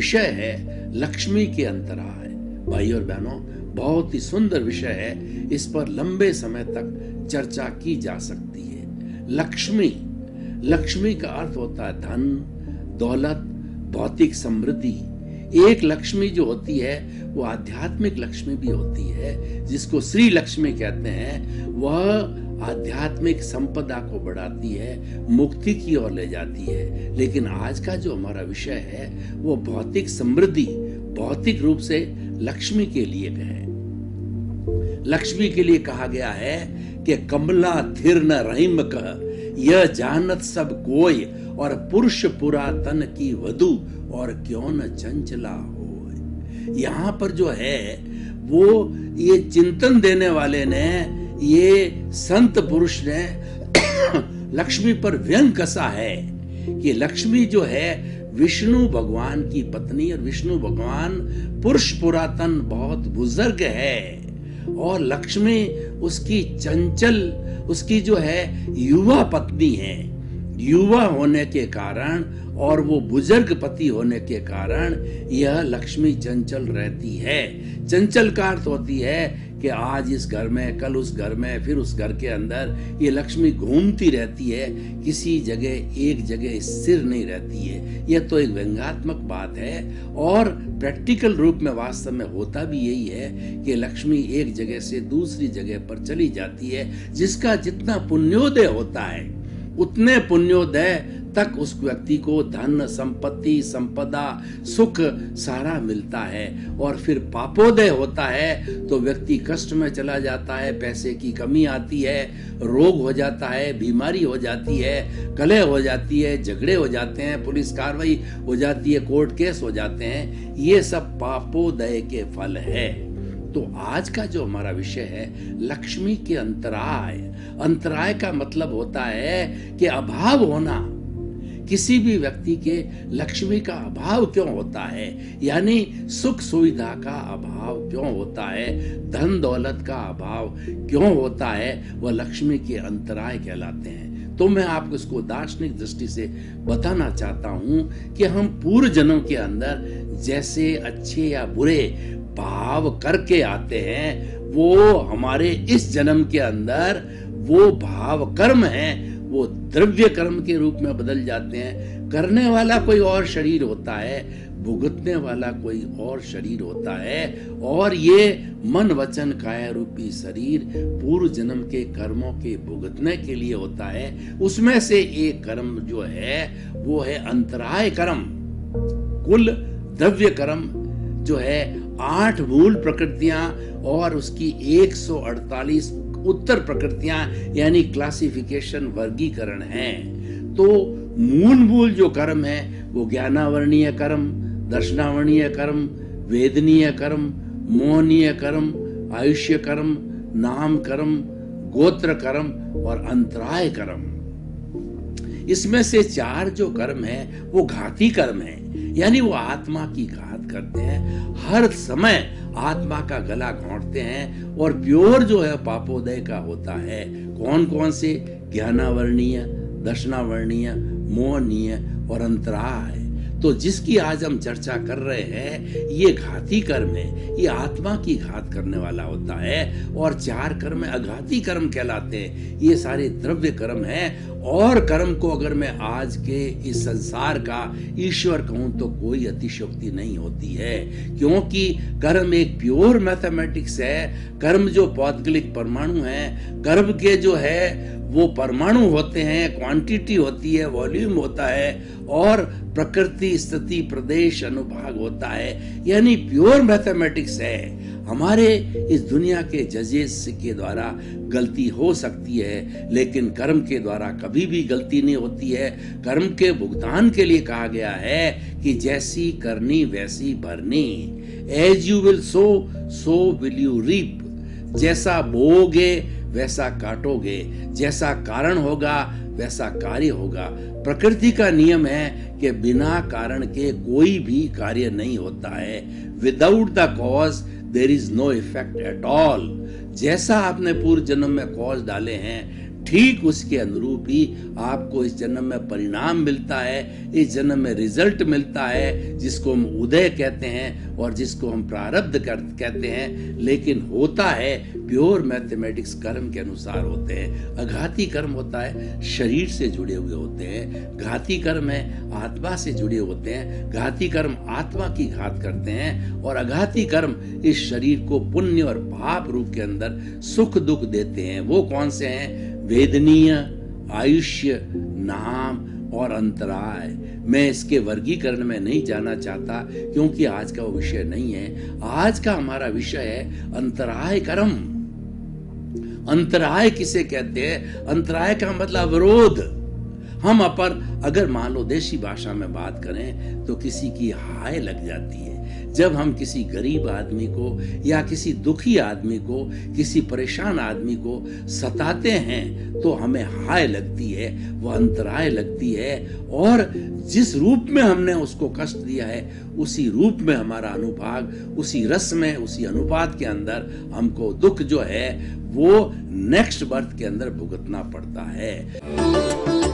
विषय है लक्ष्मी के अंतराय। भाई और बहनों, बहुत ही सुंदर विषय है, इस पर लंबे समय तक चर्चा की जा सकती है। लक्ष्मी का अर्थ होता है धन, दौलत, भौतिक समृद्धि। एक लक्ष्मी जो होती है वो आध्यात्मिक लक्ष्मी भी होती है, जिसको श्री लक्ष्मी कहते हैं। वह आध्यात्मिक संपदा को बढ़ाती है, मुक्ति की ओर ले जाती है। लेकिन आज का जो हमारा विषय है वो भौतिक समृद्धि, भौतिक रूप से लक्ष्मी के लिए है। लक्ष्मी के लिए कहा गया है कि कमला थिर न रहीम कह, यह जानत सब कोय, और पुरुष पुरातन की वधु, और क्यों न चंचला हो। यहाँ पर जो है वो ये चिंतन देने वाले ने, ये संत पुरुष ने लक्ष्मी पर व्यंग कसा है कि लक्ष्मी जो है विष्णु भगवान की पत्नी, और विष्णु भगवान पुरुष पुरातन बहुत बुजुर्ग है, और लक्ष्मी उसकी चंचल, उसकी जो है युवा पत्नी है। युवा होने के कारण और वो बुजुर्ग पति होने के कारण यह लक्ष्मी चंचल रहती है। चंचल का अर्थ होती है कि आज इस घर में, कल उस घर में, फिर उस घर के अंदर ये लक्ष्मी घूमती रहती है, किसी जगह एक जगह स्थिर नहीं रहती है। यह तो एक व्यंग्यात्मक बात है, और प्रैक्टिकल रूप में वास्तव में होता भी यही है कि लक्ष्मी एक जगह से दूसरी जगह पर चली जाती है। जिसका जितना पुण्योदय होता है उतने पुण्योदय तक उस व्यक्ति को धन, संपत्ति, संपदा, सुख सारा मिलता है। और फिर पापोदय होता है तो व्यक्ति कष्ट में चला जाता है, पैसे की कमी आती है, रोग हो जाता है, बीमारी हो जाती है, कलह हो जाती है, झगड़े हो जाते हैं, पुलिस कार्रवाई हो जाती है, कोर्ट केस हो जाते हैं। ये सब पापोदय के फल है। तो आज का जो हमारा विषय है लक्ष्मी के अंतराय। अंतराय का मतलब होता है कि अभाव होना। किसी भी व्यक्ति के लक्ष्मी का अभाव क्यों होता है, यानी सुख सुविधा का अभाव क्यों होता है, धन दौलत का अभाव क्यों होता है, वह लक्ष्मी के अंतराय कहलाते हैं। तो मैं आपको इसको दार्शनिक दृष्टि से बताना चाहता हूं कि हम पूर्व जन्म के अंदर जैसे अच्छे या बुरे भाव करके आते हैं, वो हमारे इस जन्म के अंदर वो भाव कर्म हैं, वो द्रव्य कर्म के रूप में बदल जाते हैं। करने वाला कोई और शरीर होता है, भुगतने वाला कोई और शरीर होता है, और ये मन वचन काया रूपी शरीर पूर्व जन्म के कर्मों के भुगतने के लिए होता है। उसमें से एक कर्म जो है वो है अंतराय कर्म। कुल द्रव्य कर्म जो है 8 मूल प्रकृतियां और उसकी 148 उत्तर प्रकृतियां, यानी क्लासिफिकेशन, वर्गीकरण है। तो मूल जो कर्म है वो ज्ञानावर्णीय कर्म, दर्शनावर्णीय कर्म, वेदनीय कर्म, मोहनीय कर्म, आयुष्य कर्म, नाम कर्म, गोत्र कर्म और अंतराय कर्म। इसमें से 4 जो कर्म है वो घाती कर्म है, यानी वो आत्मा की घात करते हैं, हर समय आत्मा का गला घोंटते हैं। और प्योर जो है पापोदय का होता है। कौन कौन से? ज्ञानावर्णीय, दर्शनावर्णीय, मोहनीय और अंतराय। तो जिसकी आज हम चर्चा कर रहे हैं ये घाती कर्म है, ये आत्मा की घात करने वाला होता है। और 4 कर्म अघाती कर्म कहलाते हैं, ये सारे द्रव्य कर्म हैं। और कर्म को अगर मैं आज के इस संसार का ईश्वर कहूं तो कोई अतिशयोक्ति नहीं होती है, क्योंकि कर्म एक प्योर मैथमेटिक्स है। कर्म जो पौद्गलिक परमाणु है, कर्म के जो है वो परमाणु होते हैं, क्वांटिटी होती है, वॉल्यूम होता है, और प्रकृति, स्थिति, प्रदेश, अनुभाग होता है, यानी प्योर मैथमेटिक्स है। हमारे इस दुनिया के जजेस के द्वारा गलती हो सकती है, लेकिन कर्म के द्वारा कभी भी गलती नहीं होती है। कर्म के भुगतान के लिए कहा गया है कि जैसी करनी वैसी भरनी। As you will sow, so will you reap. जैसा बोओगे वैसा काटोगे, जैसा कारण होगा वैसा कार्य होगा। प्रकृति का नियम है कि बिना कारण के कोई भी कार्य नहीं होता है। Without the cause there is no effect at all. जैसा आपने पूर्व जन्म में कॉज डाले हैं, ठीक उसके अनुरूप ही आपको इस जन्म में परिणाम मिलता है, इस जन्म में रिजल्ट मिलता है, जिसको हम उदय कहते हैं और जिसको हम प्रारब्ध कहते हैं। लेकिन होता है प्योर मैथमेटिक्स कर्म के अनुसार होते हैं। अघाती कर्म होता है शरीर से जुड़े हुए होते हैं, घाती कर्म है आत्मा से जुड़े होते हैं। घाती कर्म आत्मा की घात करते हैं और अघाती कर्म इस शरीर को पुण्य और पाप रूप के अंदर सुख दुख देते हैं। वो कौन से हैं? वेदनीय, आयुष्य, नाम और अंतराय। मैं इसके वर्गीकरण में नहीं जाना चाहता क्योंकि आज का वो विषय नहीं है। आज का हमारा विषय है अंतराय कर्म। अंतराय किसे कहते हैं? अंतराय का मतलब अवरोध। हम अगर मान लो देशी भाषा में बात करें तो किसी की हाय लग जाती है। जब हम किसी गरीब आदमी को या किसी दुखी आदमी को, किसी परेशान आदमी को सताते हैं तो हमें हाय लगती है, वह अंतराय लगती है। और जिस रूप में हमने उसको कष्ट दिया है उसी रूप में हमारा अनुभाग, उसी रस में, उसी अनुपात के अंदर हमको दुख जो है वो नेक्स्ट बर्थ के अंदर भुगतना पड़ता है।